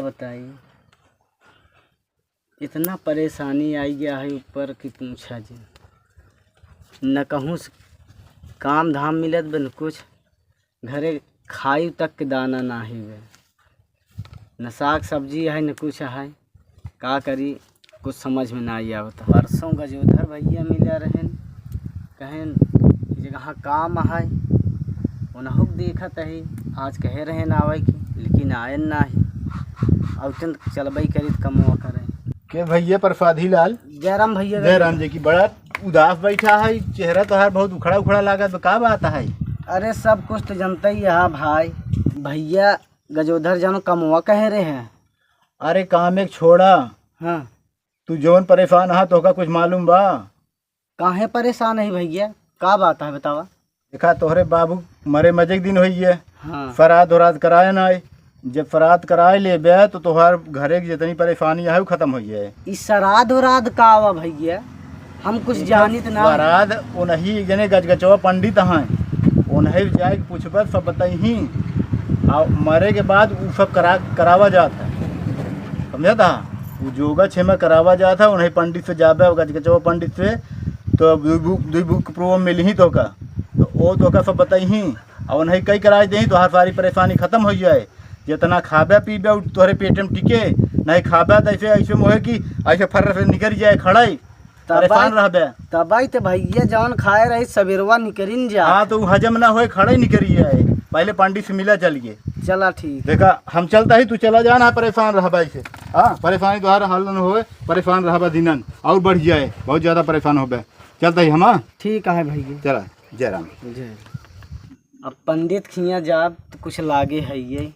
बताई, इतना परेशानी आई गया है ऊपर कि पूछा जी। न कहूँ काम धाम मिलत बन कुछ, घरे खाई तक के दाना ना ही वे, न साग सब्जी है न कुछ है। का करी कुछ समझ में ना आई आवता। परसों गजोधर भैया मिला रहन, कहें जगह काम है उन्हों देखत है, आज कहे रहे ना आवे की, लेकिन आयन ना ही। और चलबई करी कमवा करें के भैया प्रसादी लाल जयराम भैया। जयराम जी की बड़ा उदास बैठा है, चेहरा तो बहुत उखड़ा उखड़ा लागत, का बात है? अरे सब कुछ तो जनता ही है भाई। भैया गजोधर जानो कमवा कहे रहे हैं। अरे काम एक छोड़ा, हाँ तू जौन परेशान है तो का कुछ मालूम बा? काहे परेशान है भैया, का बात है बतावा। देखा तोहरे बाबू मरे मजे के दिन हुई है। हाँ फराद वराद कराए ना, जब फराद कराए ले बे तो तोहार घरे की जितनी परेशानी है वो खत्म हो जाए। इस श्राद्ध उराद का आवा भैया, हम कुछ जानित ना। फराद उन्हीं जने गजगचवा पंडित हैं, उन्हें जाए के पूछब सब बताई, और मरे के बाद वो सब करावा जाता है, समझा था? वो जोगा छेमा करावा जाता है, उन्हें पंडित से जाबे गजगचवा पंडित से, तो दुई बुक प्रो मिल ही तो का, तो वो तो का सब बताई और उन्हें कई कराए दे तो हर सारी परेशानी खत्म हो जाए। जितना खाबे पीबे तोहरे पेट में टिके, नहीं खाबे तो ऐसे ऐसे मोहे कि ऐसे फर्र से निकल जाए खड़े, परेशान रहबे। तबाई तो भैया जवन खाए रही सवेरवा निकरिन जा। हाँ तो हजम ना होए खड़े निकल जाए, पहले पंडित से मिला चलिए। चला ठीक। देखा हम चलता ही तू चला जाना, परेशान रहबा ऐसे। हाँ परेशानी दोबारा हल न होए, परेशान रहबा दिनन और बढ़ जाए, बहुत ज़्यादा परेशान होबे। चलता ही हम। ठीक है भैया, चला जयराम। जय। अब पंडित खिया जाब तो कुछ लागे है ये,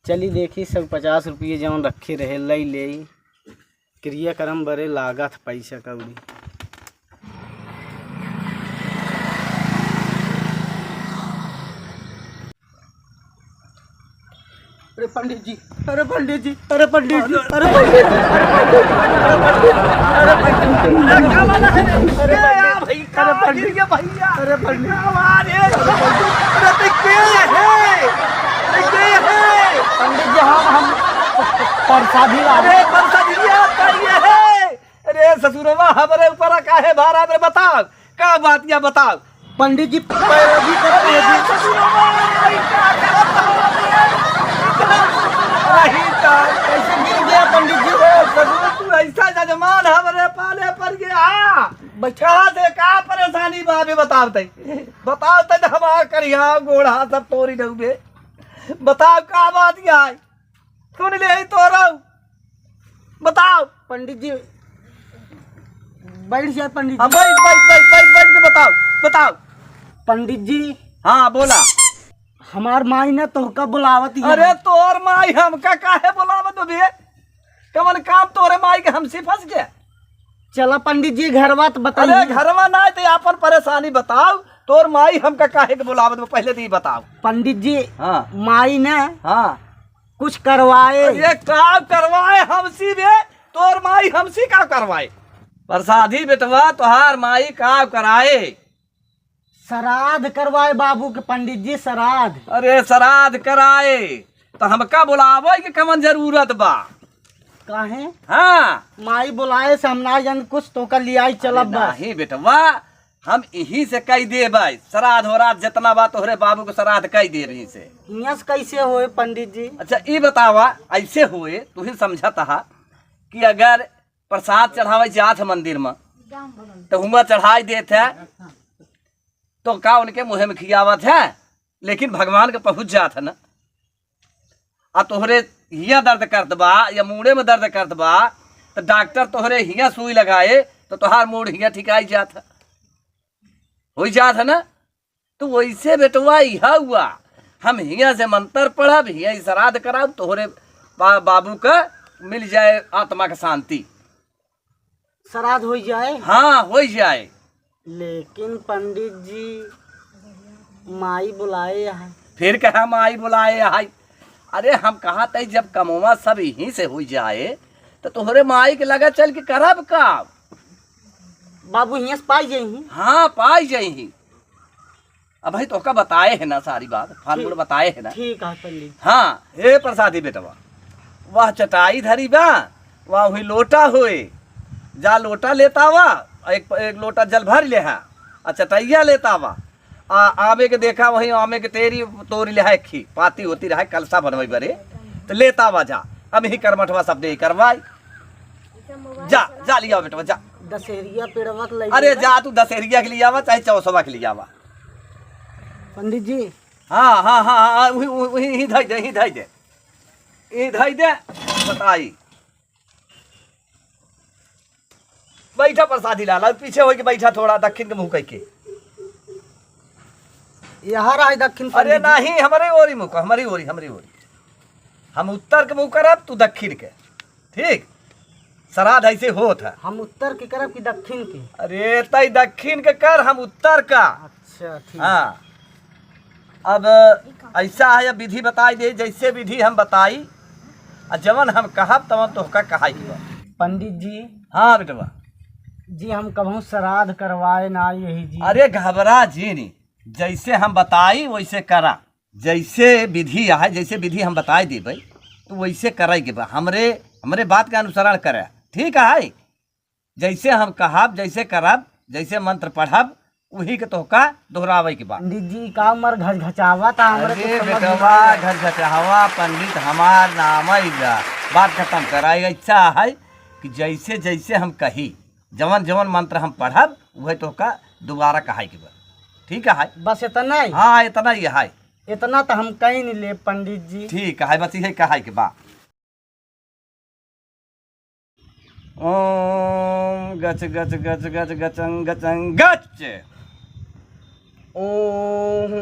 चली देखी सब 50 रुपये जवन रखे रहे लई ले, क्रियाक्रम बड़े लागत पैसा कौड़ी। अरे पंडित जी, अरे पंडित जी, अरे पंडित जी, अरे पंडित जी, अरे पंडित जी, अरे पंडित जी, क्या वाला है? अरे भाई, अरे पंडित जी भैया, अरे पंडित पंडित जी हम प्रसादी ला रहे। अरे ससुरवा हमारे ऊपर काहे भारा रे, बताओ का बात या बताओ। पंडित जी पैरवी करते हैं कैसे गिर गया पंडित जी? तू ऐसा जजमान हमारे पाले पर गया, बैठा दे का परेशानी बाबे बताते हमारा करिया गोड़ा सब तोरी डूबे, बताओ का बात क्या है? सुन ले तो बताओ। पंडित जी बैठ जाए। पंडित हाँ बैठ के बताओ। पंडित जी हाँ बोला। हमार माई ने तोहका बुलावत ही। अरे तोर माई हमका काहे बुलावत बे? कमन काम तोरे माई के हमसे फंस गया। चला पंडित जी घरवा तो बताइए। अरे घरवा ना तो अपन परेशानी बताओ, तोर माई हमका काहे के बुलावत पहले तो ये बताओ। पंडित जी हाँ माई ने हाँ कुछ करवाए। ये का करवाए हमसी बे? तोर माई हमसी का करवाए? प्रसादी बेटवा तोहार माई का कराए? श्राद्ध करवाए बाबू के। पंडित जी श्राद्ध। अरे श्राद्ध कराए तो हमका बुलावे के कमन जरूरत बा? काहे? हाँ माई बुलाए से हम ना जान कुछ तो का लिया चलब बा। नहीं बेटवा, हम यही से कही दे भाई, श्राद्ध हो रात जितना बात तोहरे बाबू को श्राद्ध कही दे रही से। हियां से कैसे होए पंडित जी? अच्छा ये बतावा, ऐसे हुए तू ही समझता हा कि अगर प्रसाद चढ़ावे जात है मंदिर में तो हुआ चढ़ाई देते है तो का उनके मुँह में खियावत है, लेकिन भगवान के पहुँच जात है ना। आ तोहरे हिया दर्द करत बा या मूड़े में दर्द करत बा तो डॉक्टर तोहरे हिया सुई लगाए तो तोहार मूड हिया ठिकाई जात है, हो जात है ना। तो वैसे बेटवा यह हुआ, हम हिया से मंत्र पढ़ब, हिया श्राद्ध कराब, तोहरे बाबू का मिल जाए आत्मा का शांति। श्राद्ध हो जाए? हाँ हो जाए। लेकिन पंडित जी माई बुलाए है। फिर कहा माई बुलाए है? अरे हम कहा तई जब कमवा सब यहीं से हो जाए तो तोहरे माई के लगा चल के करब का? बाबू हियां से पाई जाई। हाँ पाई जाई। अब भाई तो का बताए है ना सारी बात, फार्मूला बताए है ना। ठीक है पंडित। हाँ हे प्रसादी बेटवा, वह चटाई धरी बा, वह हुई लोटा हुई, जा लोटा लेता हुआ, एक लोटा जल भर ले है, और चटैया लेता हुआ, आमे के देखा वही आमे के तेरी तोरी ले है, खी पाती होती रहा कलसा बनवाई बरे, तो लेता हुआ जा, अब ही करमठवा सब दे करवाई, जा जा लिया बेटवा जा। दशहरिया पेड़वा के लइके अरे जा तू दशहरिया के लिए आवा चाहे चौसवा के लिए आवा। पंडित जी। हाँ हाँ हाँ हाँ, वही धई दे, ही धई दे, ही धई दे, बताई बैठा प्रसादी लाला, पीछे हो के बैठा थोड़ा दक्षिण के मुँह कह के। यहाँ रहा दक्षिण। अरे नहीं, हमारे ओरी मुँह, हमारी ओरी, हमारी ओरी, हम उत्तर के मुँह करब, तू दक्षिण के, ठीक? श्राद्ध ऐसे होत है। हम उत्तर के करब कि दक्षिण के? अरे तई दक्षिण के कर, हम उत्तर का। अच्छा ठीक। हाँ, अब ऐसा है, अब विधि बताई दे, जैसे विधि हम बताई, और जवन हम कहब तवन तोहका कहाई बा। पंडित जी। हाँ बेटवा जी, हम कहूँ श्राद्ध करवाए ना यही जी। अरे घबरा जी नहीं, जैसे हम बताई वैसे करा, जैसे विधि है, जैसे विधि हम बताई दे भाई, तो वैसे करे के बा, हमरे बात का अनुसरण करे, ठीक है? जैसे हम कहब, जैसे करब, जैसे मंत्र पढ़ब, वही के तोहका दोहरावे के बा। पंडित जी का उमर घचघचावा था हमरे। अरे बेटवा घचघचावा पंडित हमार नाम है, बात खत्म कराई। अच्छा है कि जैसे जैसे हम कही, जवन जवन मंत्र हम पढ़ब, वही तोहका दोबारा कहाई के बा, ठीक है? बस इतना ही? हाँ इतना ही है। इतना तो हम कहीं नहीं ले पंडित जी। ठीक है, बस यही कहाई के बा। ओम गच गच गच गच गचंग गचंग गच। ओम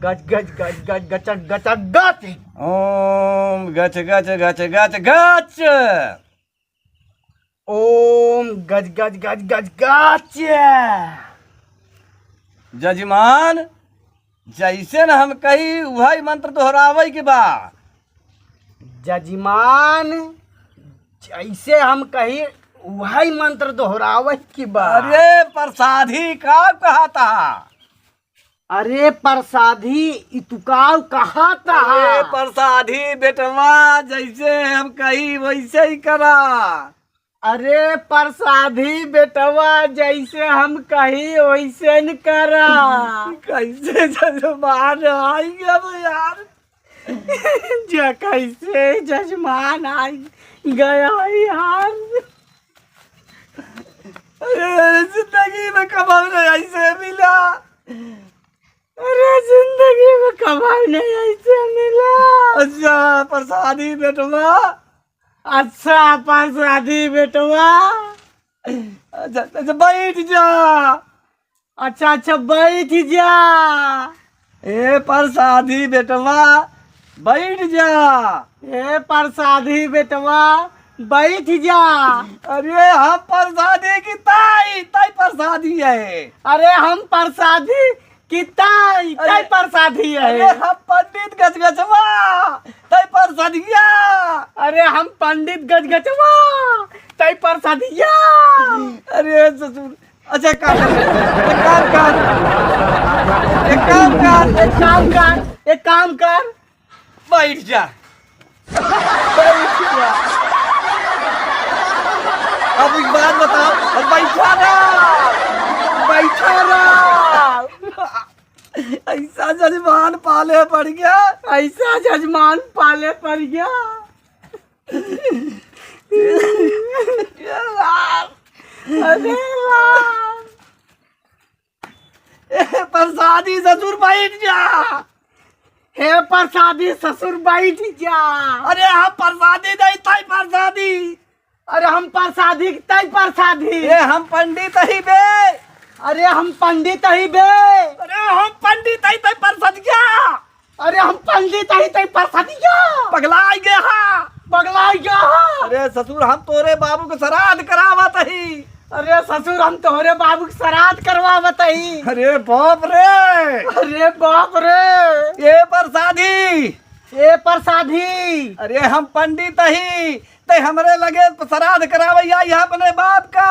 गच गच गच गच गचक गचक गच। ओम गच गच गच गच गच। ओम गच गच गच गच गच। जजमान जैसे न हम कही वही मंत्र दोहरावे के बा। जजमान जैसे हम कही वही मंत्र दोहरावे की बा। अरे प्रसादी का कहा था? अरे प्रसादी इतुकाव कहा था? अरे प्रसादी बेटवा जैसे हम कही वैसे ही करा। अरे प्रसादी बेटवा जैसे हम कही वैसे न करा। कैसे जजमान आएंगे अब यार? जो कैसे जजमान आई गया यार। अरे जिंदगी में कमाल नहीं ऐसे मिला। अरे जिंदगी में कमाल नहीं ऐसे मिला। अच्छा प्रसादी बेटवा। अच्छा प्रसादी बेटवा। अच्छा अच्छा बैठ जा। अच्छा अच्छा बैठ जा। ए प्रसादी बेटवा बैठ जा। ए प्रसादी बेटवा बैठ जा। अरे हम प्रसादी की ताई ताई प्रसादी है। अरे हम प्रसादी की ताई ताई प्रसादी अरे है। हम पंडित गजगजवा ताई प्रसादिया। अरे हम पंडित गजगजवा ताई प्रसादिया। अरे ससुर अच्छा काम कर, एक काम कर, एक काम कर, एक काम कर बैठ जा। अब एक बात बताओ, अब बैठा रहा ऐसा जजमान पाले पड़ गया। ऐसा जजमान पाले पड़ गया। अरे राम। प्रसादी ससुर बैठ जा। हे प्रसादी ससुर बैठ जा। अरे हम प्रसादी नहीं ताई प्रसादी। अरे हम प्रसादी तई प्रसादी। ये हम पंडित ही बे। अरे हम पंडित ही बे। अरे हम पंडित ही तई प्रसादिया। अरे हम पंडित ही तई प्रसादिया। पगला गया। पगला गया। अरे ससुर हम तोरे बाबू को श्राद्ध करावत ही। अरे ससुर हम तोहरे बाबू के श्राद्ध करवावत ही। अरे बाप रे। अरे बाप रे। ये प्रसादी। ए प्रसादी। अरे हम पंडित ही ते हमरे लगे श्राद्ध करावैया यहाँ अपने बाप का।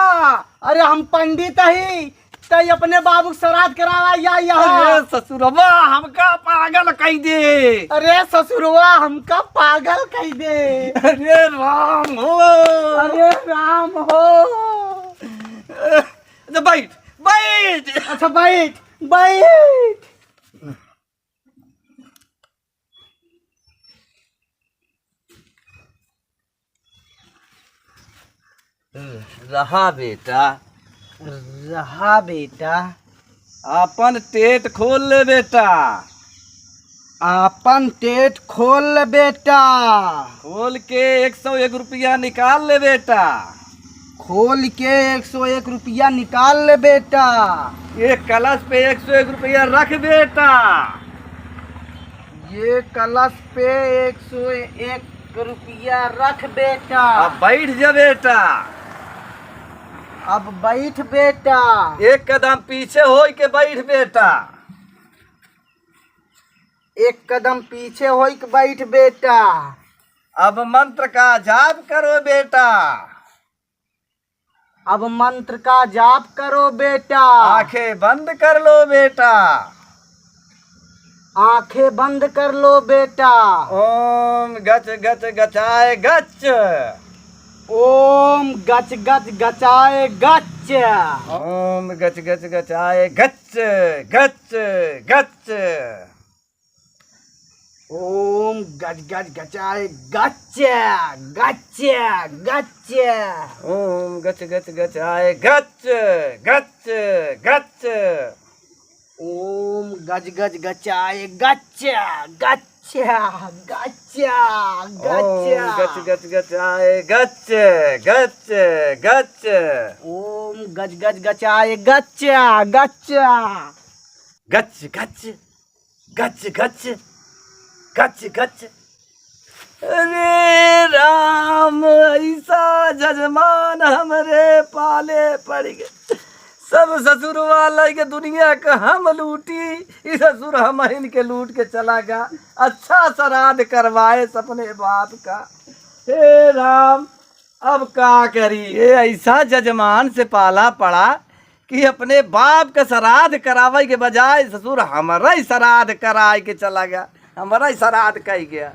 अरे हम पंडित ही तई अपने बाबू के श्राद्ध करावा या यहाँ। अरे ससुरवा हमका पागल कह दे। अरे ससुरवा हमका पागल कह दे। अरे राम हो। अरे राम हो। अच्छा बैठ बैठ। अच्छा बैठ बैठ। रहा बेटा, रहा बेटा। अपन टेट खोल ले बेटा। अपन टेट खोल ले बेटा। खोल के 101 रुपया निकाल ले बेटा। खोल के 101 रुपया निकाल ले बेटा। एक कलश पे 101 रुपया रख बेटा। ये कलश पे 101 रुपया रख बेटा। अब बैठ जा बेटा। अब बैठ बेटा। एक कदम पीछे हो के बैठ बेटा। एक कदम पीछे हो के बैठ बेटा। अब मंत्र का जाप करो बेटा। अब मंत्र का जाप करो बेटा। आंखें बंद कर लो बेटा। आंखें बंद कर लो बेटा। ओम गच गच गचाए गच। ओम गच गच गचाए गच। ओम गच गच गचाए गच गच गच। ओम गच गच गचाए गच गच गच। ओम गच गच गचाए गच गच गच। ओम गज गज गचाए गच गच गच ओम गच गच। गच गचाए गच गच गच। ओम गज गज गचाए गच गच। गच गच गच गच गच गच। अरे राम ऐसा जजमान हमरे पाले पड़ गए। सब ससुर वाला के दुनिया का हम लूटी, इस ससुर हम इनके लूट के चला गया। अच्छा श्राद्ध करवाए सपने बाप का। हे राम अब का करी। ये ऐसा जजमान से पाला पड़ा कि अपने बाप का श्राद्ध करावे के बजाय ससुर हमारा ही श्राद्ध कराए के चला गया, हमारा ही श्राद्ध कह गया।